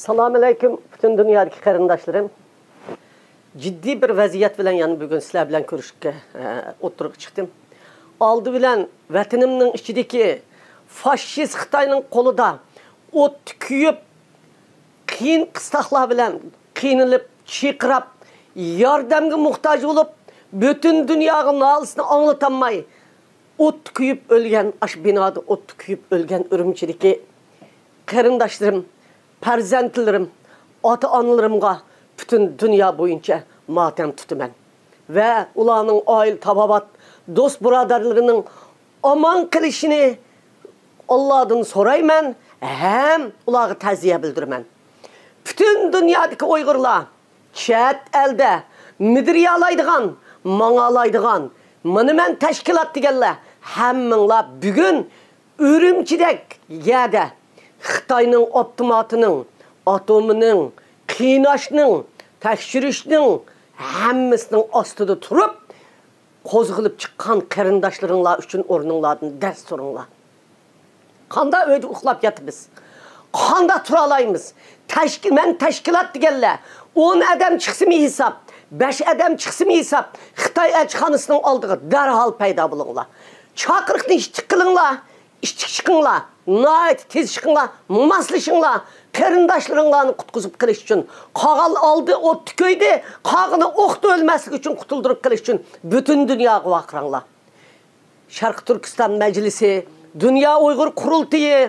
Assalamu alaykum bütün dünyadaki qarindoshlarım. Ciddi bir vaziyat bilan yani bugün sizlar bilan ko'rishga o'tirib chiqdim. Oldi bilan vatanimning ichidagi faşist Xitoyning qo'lida o't kuyib, qiyin qistoqlar bilan qiynalib, chiqirab, yordamga muhtoj bo'lib, bütün dunyoga nolisini anglatamay o't kuyib o'lgan, ash binoda o't kuyib o'lgan Urumchidagi qarindoshlarim, farzandlarim, ota-onalarimga bütün dünya boyunca matem tutuman. Ve ularning oil tababat, dost birodarlarının aman qilishini Allah'dan sorayman, hem ularga ta'ziya bildiraman. Bütün dünyadaki Uyg'urlar chet elde midriyalaydigan, mang'alaydigan, mana men tashkilot deganlar hammanglar bugun Urumchidek yerda Xitoyning optimatining, atomining, qiynashning, tekshirishning hammasining ostida turib, qo'zg'ilib chiqqan qarindoshlaringlar uchun o'rninglardan dars so'ringlar. Qanday uyda uxlab yotibmiz? Qanday tura olamiz? Men tashkilot deganlar 10 odam chiqsimi hisob, 5 odam chiqsimi hisob, Xitoy elchixonasining oldiga darhol paydo bo'linglar. Chaqiriqni ishchi qilinglar, ishchi chiqinglar, nihoyat tez chiqinglar, moslashinglar. Qarindoshlaringlarni qutqizib qilish uchun, qog'al oldi o't ko'ydi, qog'ini o'qda o'lmaslik uchun qutuldirib qilish uchun butun dunyoga vaqiranglar. Sharq Turkiston majlisi, Dünya Uyg'ur qurultiyi,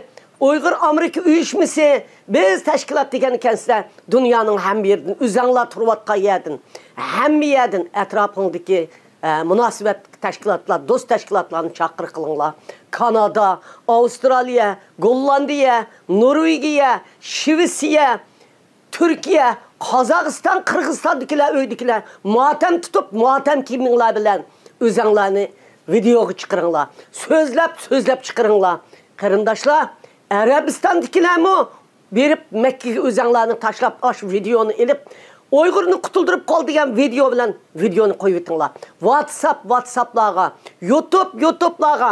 Uyg'ur Amerika uyushmasi, biz tashkilot degan ekansizlar, dunyoning hamma yeridan o'zinglar turayotgan yerdan, hamma yerdan atrofingdagi munosabat tashkilotlar, do'st tashkilotlarni chaqiriq qilinglar. Kanada, Avstraliya, Gollandiya, Norvegiya, Shvetsiya, Turkiya, Qozog'iston, Qirg'izistondagilar, uydagilar motam tutib, motam kiyiminglar bilan o'zinglarni videoga chiqaringlar. So'zlab chiqaringlar. Qarindoshlar, Arabistondagilarmi berib Makkaga o'zinglarni tashlab, osh videoni elib Uyg'urni qutuldirib qol degan video bilan videoni qo'yib o'tinglar. WhatsApp'larga, YouTube'larga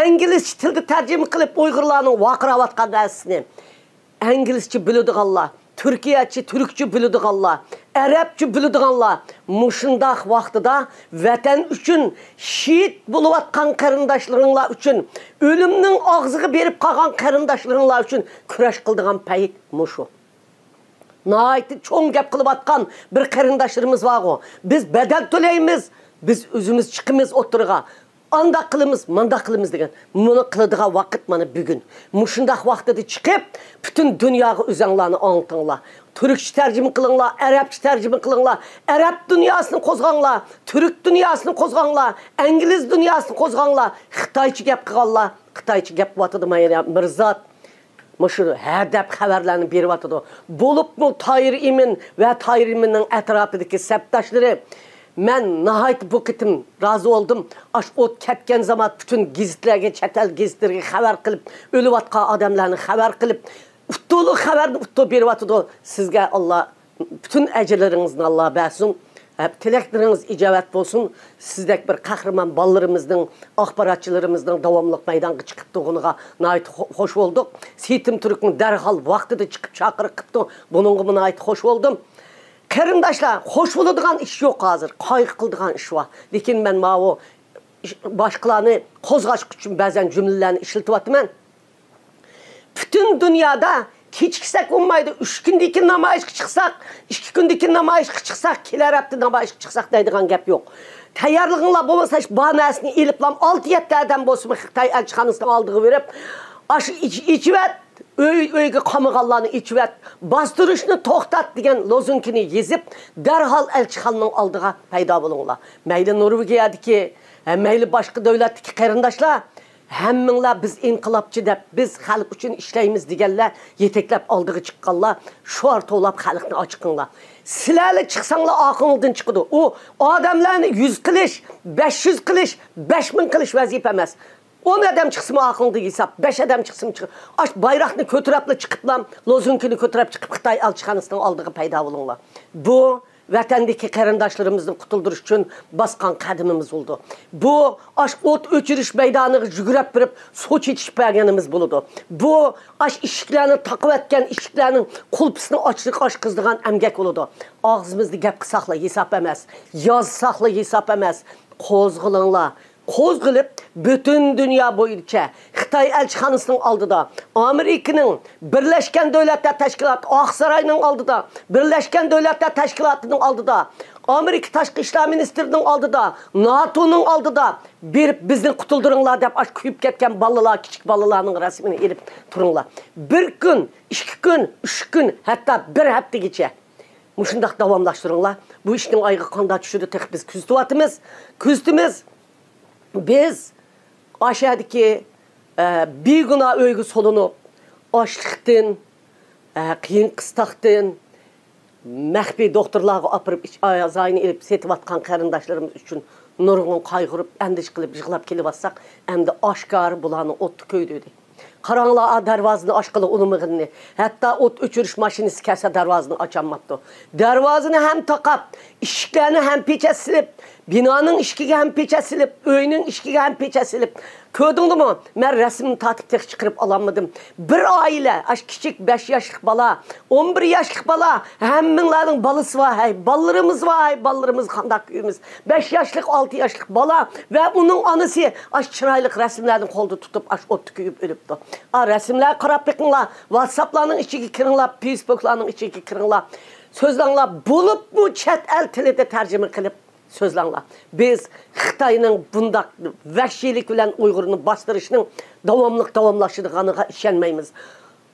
inglizcha tilda tarjima qilib Uyg'urlarning vaqirayotgan narsasini inglizcha biladiganlar, Turkiyacha, turkcha biladiganlar, arabcha biladiganlar mushundaq vaqtida vatan uchun shehid bo'layotgan qarindoshlaringlar uchun, o'limning og'ziga berib qolgan qarindoshlaringlar uchun kurash qildigan payt mushu. Nəhayət çoğun gəp qılıb atqan bir qarindaşlarımız var o. Biz bedel төлeyimiz, biz özümüz çıxımız oturuğa. Anda qılımız, manda qılımız degen. Bunu qılıdığa vaqt mana bugün. Muşundaq vaqtda çıxıb bütün dünyaga özənglarını anlatыңlar. Türkçe tərcümə qılыңlar, Arabça tərcümə qılыңlar. Arab dünyasını qozğanlar, Türk dünyasını qozğanlar, İngilis dünyasını qozğanlar. Xitayçı gəp qılğanlar. Xitayçı gəp vatıdı Mirzat. Məşhur hədəb xəbərlərini berib atıdı. Bolubmu Tahir İmin və Tahir İminin ətrafındakı səbdaşları mən nəhayət bu qitim razı oldum. Aş ot ketken zaman bütün gizitlərə, çətel gizitlərə xəbər qılıb, ölüb atqan adamlarını xəbər qılıb, utdulu xəbərini utdu berib atıdı. Sizə Allah bütün əcrlərinizdən Allah bəxsin. Tiləkləriniz icabət olsun. Sizdək bir qəhrəman ballarımızın, axbaratçılarımızın davamlıq meydanğa çıxıbdığına nəhayət xoş olduq. Seyitim Türk'ün dərhal vaxtıda çıxıb çaqırıq qıbdı. Bununla nəhayət xoş oldum. Qarindaşlar, xoş oladigan iş yox hazır. Qayğı qıldığan iş var. Lakin mən o başqalarını qozğaş üçün bəzən cümlələrini işlətib atmam. Bütün dünyada keçiksak olmaydı. 3 gündeki namayışqa çıxsaq, 2 gündeki namayışqa çıxsaq, kelər hafta namayışqa çıxsaq deydigan gap yox. Tayyorliginglar bo'lmasa, banasini eliblam 6-7 adam bo'lsin, Xitoy elchixonasidan oldiga berib, ash ichvat, uyga qamag'anlarni ichvat, bostirishni to'xtat degan lozungini yezib, darhol elchixonaning oldiga paydo bo'linglar. Mayli Norvegiyadagi, mayli boshqa davlatdagi qarindoshlar, hammanglar biz inqilobchi deb, biz xalq uchun ishlaymiz deganlar yeteklab oldiga chiqqanlar, sho'r to'lab xalqni ochiqinglar. Sizlarni chiqsanglar oqingizdan chiqadi. U odamlarni 100 qilish, 500 qilish, 5000 qilish vazifa emas. 10 adam chiqsin oqingizda hisob, 5 adam chiqsin chiqib. Ash bayroqni ko'taribla chiqiblam, lozungini ko'tarib chiqib Xitoy elchixonasining oldiga paydo bo'linglar. Bu vatandagi qarindoshlarimizni qutuldirish uchun bosgan qadamimiz bo'ldi. Bu ash o't o'chirish maydoniga yugurib birib suv chechish berganimiz bo'ldi. Bu ash eshiklarni taqib etgan eshiklarning qulpisini ochqizdigan amgak bo'ldi. Og'zimizni gap qilsaqla hisob emas, yozsaqla hisob emas. Qo'zg'ilinglar. Qo'zg'ilib bütün dünya bo'yicha Xitoy elchixonasining oldida, Amerikaning Birlashgan Davlatlar Tashkiloti Oqsaroyning oldida, Birlashgan Davlatlar Tashkilotining oldida, Amerika Tashqi ishlar ministrining oldida, NATOning oldida bir bizni qutuldiringlar deb ash kuyib ketgan bolalar, kichik bolalarning rasmini elib turinglar. Bir kun, 2 kun, 3 kun, hatto bir haftagacha mushundaq davomlashtiringlar. Bu ishning oyga qanday tushidi biz kuzatimiz. Biz aşağıdaki beguna öygü solunu açlıktan, qiyin qıstaqdan, məxfi doktorlarga apırıp azayını elib setib atqan qarindaşlarımız üçün nurgun qaygırıp, endiş qilib, yığılab kelib atsaq, əmdə aşkar bulanı otlu köydüydü. Karanlığa darvazını aşqılı unumığını, hatta ot öçürüş maşinisi kərsə darvazını açanmapdı. Darvazını hem taqab, işiklərini hem peçəsilib, binanın işkiga hem peçəsilib, öyünün işkiga hem peçəsilib. Kördüңdü mü? Mən rəsmini tatip tek çıqırıb alanmadım. Bir ailə, kiçik 5 yaşlıq bala, 11 yaşlıq bala, həmminlərin balısı var, ballarımız var, ballarımız qandaq köyümüz. 5 yaşlıq, 6 yaşlıq bala və onun anısı çıraylık rəsmlərini qolda tutup ot köyüb ölübdü. Rəsmlər qarab baxınlar, WhatsApp'ların içigi kirinlar, Facebook'ların içigi kirinlar. Sözlanlar bulup mu çət el tilide tərcümə qilib sözlanlar. Biz Xitayning bundaq vəhşilik bilan Uyg'urni bastırışının davamlaşdığına işenmeyimiz.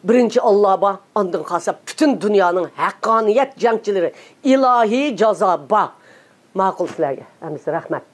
Birinci Allah'a andın qalsa bütün dünyanın haqqaniyet cəngçiləri ilahi cazaba ma'qul sizlarga. Rahmat.